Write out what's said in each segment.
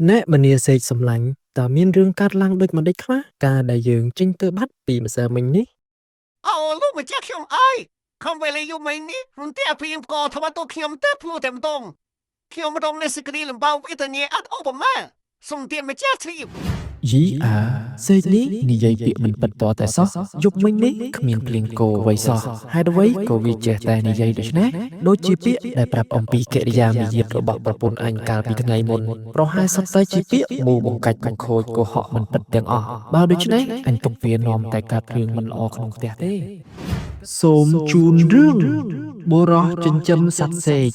អ្នកមនាសេកសម្លាញ់តើមានរឿងកើតឡើងដូចម្តេចខ្លះការដែលយើងចេញទៅបាត់ពីម្សិលមិញនេះអូលោកម្ចាស់ខ្ញុំអើយខំវេលាយូរមិញនេះមិនទេព្រៀងក៏ថ្មទៅខ្ញុំទៅភ្លួតែម្ដងខ្ញុំរងនៅសេចក្តីលំបាកវេទនាអត់អូបមាសូមទានម្ចាស់ទ្រីបយីអាសេកនេះនិយាយពាក្យមិនពិតតតែសោះយប់មិញនេះគ្មានភ្លៀងគោអ្វីសោះហេតុអ្វីក៏វាចេះតែនិយាយដូច្នេះដូចជាពាក្យដែលប្រាប់អំពីកិរិយាមាយាទរបស់ប្រពន្ធអញកាលពីថ្ងៃមុនប្រហែលសុទ្ធតែជាពាក្យមូបង្កាច់បង្ខូចកុហកមិនពិតទាំងអស់បើដូច្នេះអញទុកវានាំតែកើតរឿងមិនល្អក្នុងផ្ទះទេសូមជូនរឿងបុរសចិញ្ចឹមសត្វសេក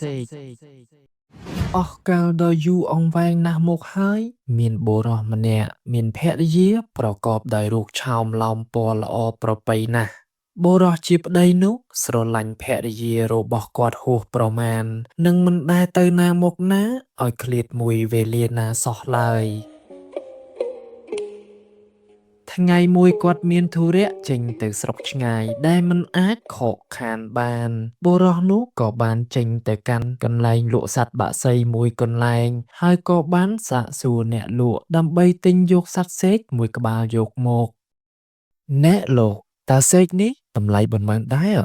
អស់កាលដ៏យូរអង្វែងណាស់មកហើយមានបុរសម្នាក់មានភរិយាប្រកបដោយរូបឆោមឡោមពណ៌ល្អប្រពៃណាស់បុរសជាប្តីនោះស្រឡាញ់ភរិយារបស់គាត់ហួសប្រមាណនិងមិនដែលទៅណាមកណាឲ្យឃ្លាតមួយវេលាណាសោះឡើយថ្ងៃមួយគាត់មានធុរៈចេញទៅស្រុកឆ្ងាយដែលមិនអាចខកខានបានបុរសនោះក៏បានចេញទៅកាន់កន្លែងលក់សត្វបក្សីមួយកន្លែងហើយក៏បានសាកសួរអ្នកលក់ដើម្បីទិញយកសត្វសេកមួយក្បាលយកមកអ្នកលោកតើសេកនេះតម្លៃប៉ុន្មានដែរ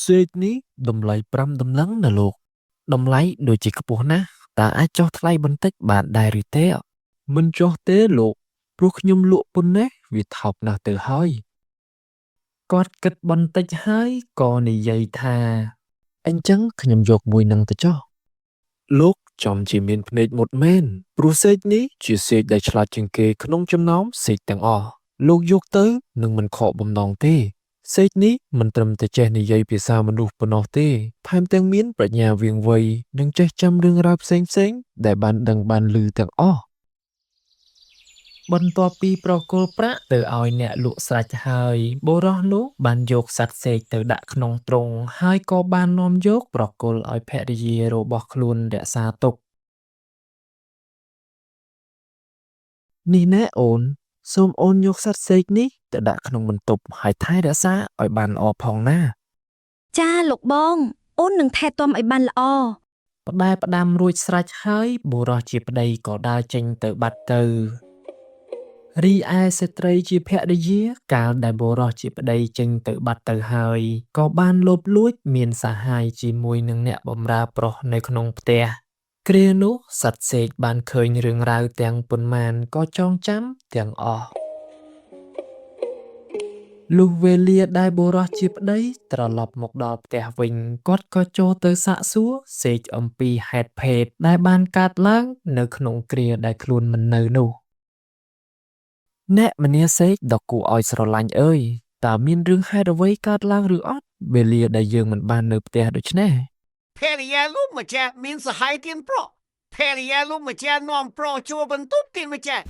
សេកនេះតម្លៃ5តម្លឹងណាលោកតម្លៃដូចជាខ្ពស់ណាស់តើអាចចុះថ្លៃបន្តិចបានដែរឬទេមិនចុះទេលោកព្រោះខ្ញុំលក់ប៉ុណ្ណេះវាថោកណាស់ទៅហើយគាត់គិតបន្តិចហើយក៏និយាយថាអញ្ចឹងខ្ញុំយកមួយនឹងទៅចុះលោកចំជាមានភ្នែកមុតមែនព្រោះសេកនេះជាសេកដែលឆ្លាតជាងគេក្នុងចំណោមសេកទាំងអស់លោកយកទៅនឹងមិនខកបំណងទេសេកនេះមិនត្រឹមតែចេះនិយាយភាសាមនុស្សប៉ុណ្ណោះទេថែមទាំងមានប្រាជ្ញាវាងវៃនិងចេះចាំរឿងរ៉ាវផ្សេងៗដែលបានដឹងបានឮទាំងអស់បន្ទាប់ពីប្រគល់ប្រាក់ទៅឲ្យអ្នកលក់ស្រេចហើយបុរសនោះបានយកសត្វសេកទៅដាក់ក្នុងទ្រុងហើយក៏បាននាំយកប្រគល់ឲ្យភរិយារបស់ខ្លួនរក្សាទុកនេះណែអូនសូមអូនយកសត្វសេកនេះទៅដាក់ក្នុងបន្ទប់ហើយថែរក្សាឲ្យបានល្អផងណាចាលោកបងអូននឹងថែទាំឲ្យបានល្អផ្ដែផ្ដាំរួចស្រេចហើយបុរសជាប្តីក៏ដើរចេញទៅបាត់ទៅរីឯស្ត្រីជាភរិយាកាលដែលបុរសជាប្តីចេញទៅបាត់ទៅហើយក៏បានលបលួចមានសហាយជាមួយនឹងអ្នកបម្រើប្រុសនៅក្នុងផ្ទះគ្រានោះសត្វសេកបានឃើញរឿងរ៉ាវទាំងប៉ុន្មានក៏ចងចាំទាំងអស់លុះវេលាដែលបុរសជាប្តីត្រឡប់មកដល់ផ្ទះវិញគាត់ក៏ចូលទៅសាកសួរសេកអំពីហេតុភេទដែលបានកើតឡើងនៅក្នុងគ្រាដែលខ្លួនមិននៅនោះអ្នកមនាសេកដ៏គួរឲ្យស្រឡាញ់អើយតើមានរឿងហេតុអ្វីកើតឡើងឬអត់វេលាដែលយើងមិនបាននៅផ្ទះដូច្នេះភរិយាលោកម្ចាស់មានសហាយទានប្រក់ភរិយាលោកម្ចាស់នាំប្រក់ជួបន្ទប់ទានម្ចាស់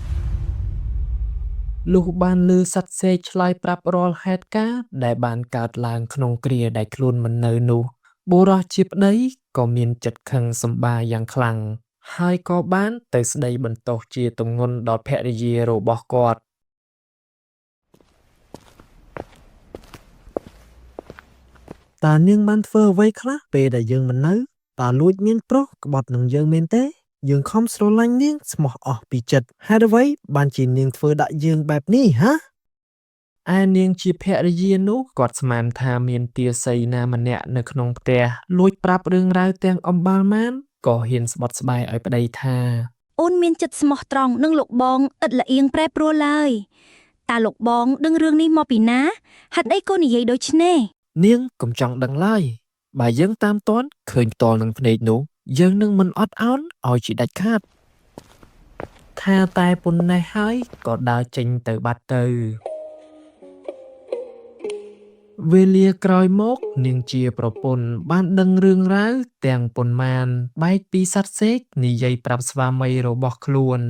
លុះបានឮសត្វសេកឆ្លើយប្រាប់រាល់ហេតុការណ៍ដែលបានកើតឡើងក្នុងគ្រាដែលខ្លួនមិននៅនោះបុរសជាប្តីក៏មានចិត្តខឹងសម្បាយ៉ាងខ្លាំងហើយក៏បានទៅស្ដីបន្ទោសជាទម្ងន់ដល់ភរិយារបស់គាត់តើនាងបានធ្វើអ្វីខ្លះពេលដែលយើងមិននៅតើលួចមានប្រុសក្បត់នឹងយើងមែនទេយើងខំស្រឡាញ់នាងស្មោះអស់ពីចិត្តហេតុអ្វីបានជានាងធ្វើដាក់យើងបែបនេះហ៎ឯនាងជាភរិយានោះគាត់ស្មានថាមានទាសីណាម្នាក់នៅក្នុងផ្ទះលួចប្រាប់រឿងរ៉ាវទាំងអំបាលម៉ានក៏ហ៊ានស្បត់ស្បាយឲ្យប្តីថាអូនមានចិត្តស្មោះត្រង់នឹងលោកបងឥតល្អៀងប្រែប្រួលឡើយតើលោកបងដឹងរឿងនេះមកពីណាហេតុអីក៏និយាយដូចនេះនាងកុំចង់ដឹងឡើយបើយើងតាមទាន់ឃើញផ្ទាល់នឹងភ្នែកនោះយើងនឹងមិនអត់ឱនឲ្យជាដាច់ខាតថាតែប៉ុណ្ណេះហើយក៏ដើរចេញទៅបាត់ទៅវេលាក្រោយមកនាងជាប្រពន្ធបានដឹងរឿងរ៉ាវទាំងប៉ុន្មានបែកពីសត្វសេកនិយាយប្រាប់ស្វាមីរបស់ខ្លួន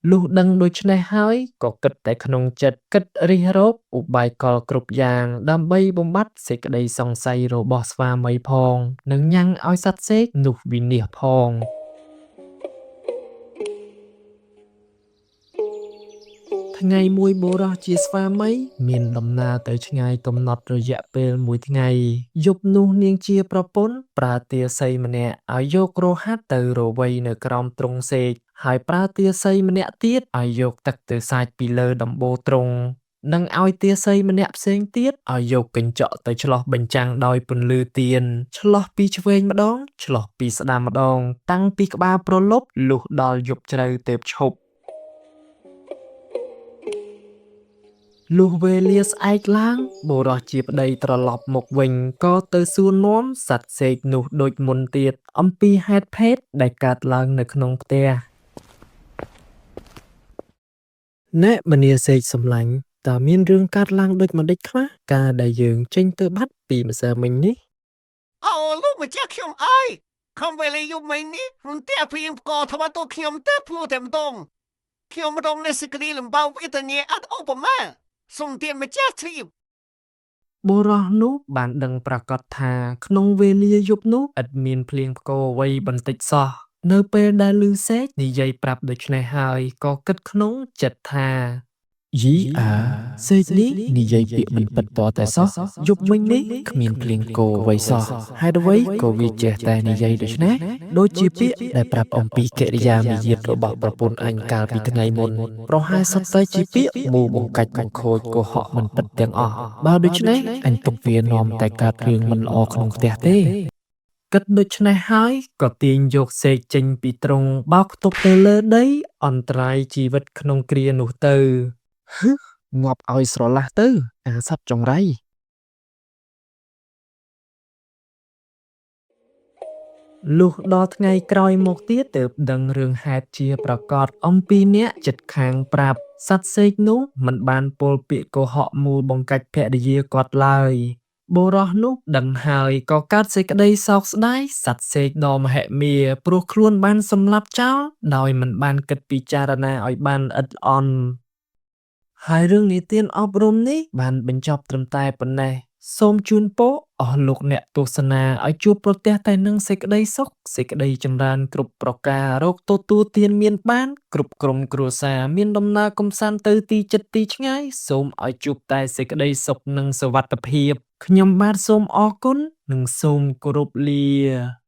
លុះដឹងដូច្នេះហើយក៏គិតតែក្នុងចិត្តគិតរិះរកឧបាយកលគ្រប់យ៉ាងដើម្បីបំបត្តិសេចក្តីសង្ស័យរបស់ស្វាមីផងនិងញ៉ាំងឲ្យសត្វសេកនោះវិនាសផងថ្ងៃមួយបុរសជាស្វាមីមានដំណើរទៅឆ្ងាយកំណត់រយៈពេលមួយថ្ងៃយប់នោះនាងជាប្រពន្ធប្រើទាសីម្នាក់ឲ្យយករហាត់ទៅរវៃនៅក្រោមទ្រុងសេក ហើយប្រើទាស័យម្នាក់ទៀតឲ្យយកទឹកទៅសាចពីលើដំបូលទ្រង់និងឲ្យទាស័យម្នាក់ផ្សេងទៀតឲ្យយកកញ្ចក់ទៅឆ្លោះបញ្ចាំងដោយពន្លឺទៀនឆ្លោះពីឆ្វេងម្ដងឆ្លោះពីស្ដាំម្ដងតាំងពីក្បាលព្រលប់លុះដល់យប់ជ្រៅទើបឈប់លុះវេលាស្អែកឡើងបុរសជាប្តីត្រឡប់មកវិញក៏ទៅសួរនាំសត្វសេកនោះដូចមុនទៀតអំពីហេតុភេទដែលកើតឡើងនៅក្នុងផ្ទះណែមនីសេកសំឡាញ់តើមានរឿងកើតឡើងដូចម្ដេចខ្លះការដែលយើងចេញទៅបាត់ពីម្សិលមិញនេះ អូលោកម្ចាស់ខ្ញុំអើយខំវេលាយប់មិញនេះរន្ទះព្រៀងផ្គរថ្មទូខ្ញុំទេភ្លោះតែម្ដងខ្ញុំរងនៅសេចក្តីលំបោកវេទនាអត់ឧបមាសូមទានម្ចាស់ទ្រីប បុរសនោះបានដឹងប្រកាសថាក្នុងវេលាយប់នោះឥតមានភ្លៀងផ្គរអ្វីបន្តិចសោះនៅពេលដែលឮសេកនិយាយប្រាប់ដូច្នេះហើយក៏គិតក្នុងចិត្តថាយីអាសេកនេះនិយាយពាក្យមិនពិតពណ៌តែសោះយប់មិញនេះគ្មានភ្លៀងផ្គរអ្វីសោះហេតុអ្វីក៏វាចេះតែនិយាយដូច្នេះដូចជាពាក្យដែលប្រាប់អំពីកិរិយាមាយាទរបស់ប្រពន្ធអញកាលពីថ្ងៃមុនប្រហែលសុទ្ធតែជាពាក្យមូបង្កាច់បង្ខូចកុហកមិនពិតទាំងអស់បើដូច្នេះអញទុកវានាំតែកើតរឿងមិនល្អក្នុងផ្ទះទេគិតដូច្នេះហើយក៏ទាញយកសេកចេញពីទ្រុងបោកផ្ទប់ទៅលើដីអន្តរាយជីវិតក្នុងគ្រានោះទៅងាប់ឲ្យស្រឡះទៅអាសត្វចង្រៃលុះដល់ថ្ងៃក្រោយមកទៀតទើបដឹងរឿងហេតុជាប្រកបអំពីអ្នកចិត្តខាងប្រាប់សត្វសេកនោះមិនបានពោលពាក្យកុហកមូលបង្កាច់ភរិយាគាត់ឡើយបុរសនោះដឹងហើយក៏កើតសេចក្តីសោកស្ដាយសត្វសេកដ៏មហិមាព្រោះខ្លួនបានសម្លាប់ចោលដោយមិនបានគិតពិចារណាឲ្យបានល្អិតល្អន់ហើយរឿងនិទានអប់រំនេះបានបញ្ចប់ត្រឹមតែប៉ុណ្ណេះសូមជូនពរអស់លោកអ្នកទស្សនាឲ្យជួបប្រទះតែនឹងសេចក្តីសុខសេចក្តីចម្រើនគ្រប់ប្រការរកទទួលទានមានបានគ្រប់ក្រុមគ្រួសារមានដំណើរកំសាន្តទៅទីជិតទីឆ្ងាយសូមឲ្យជួបតែសេចក្តីសុខនិងសុវត្ថិភាពខ្ញុំបាទសូមអរគុណនិងសូមគោរពលា